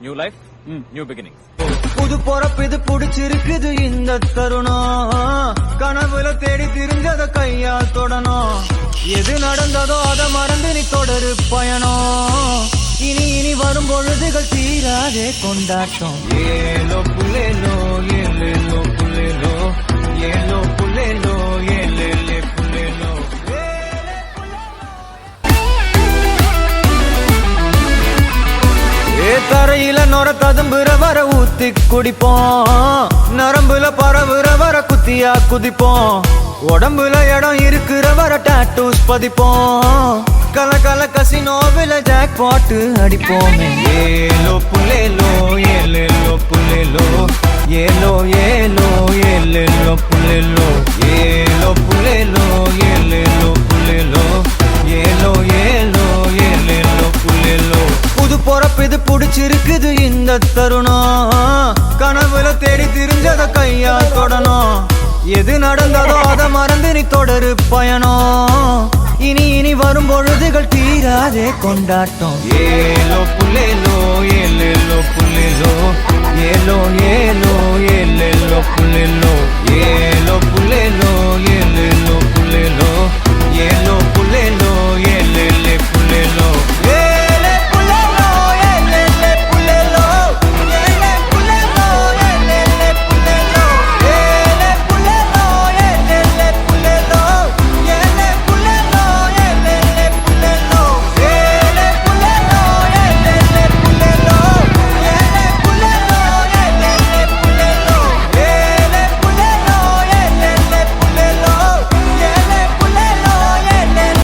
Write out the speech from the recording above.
New life, new beginning. புது பொறப்பு இது புடிச்சிருக்குது இந்த தருணம். கனவுல தேடி திரிஞ்சத கையால் தொடணும். எது நடந்ததோ அதை மறந்து நீ தொடரு பயணம். இனி இனி வரும் பொழுதுகள் தீராதே கொண்டாட்டம். ஏலோ புல்லேலோ ஏலேலோ புல்லேலோ ஏலோ புல்லேலோ ஏலேலே புல்லேலோ. தரையில நொர ததும்புற வர ஊத்தி குடிப்போம். நரம்புல பரவுற வர குத்தியா குதிப்போம். உடம்புல இடம் இருக்கிற வர டாட்டூஸ் பதிப்போம். கல கல கசினோவில ஜாக் பாட்டு அடிப்போமே. ஏலோ புல்லேலோ ஏலேலோ புல்லேலோ ஏலோ ஏலோ ஏலேலோ புல்லேலோ ஏலோ புல்லேலோ ஏலேலோ புல்லேலோ ஏலோ ஏலோ ஏலேலோ புல்லேலோ. புது பொறப்பு இது புடிச்சிருக்குது இந்த தருணம். கனவுல தேடி திரிஞ்சத கையால் தொடணும். எது நடந்ததோ அதை மறந்து நீ தொடரு பயணம். இனி இனி வரும் பொழுதுகள் தீராதே கொண்டாட்டம். ஏலோ புல்லேலோ ஏலேலோ புல்லேலோ ஏலோ ஏலோ ஏலேலோ புல்லேலோ ஏலோ புல்லேலோ ஏலேலோ புல்லேலோ ஏலோ புல்லேலோ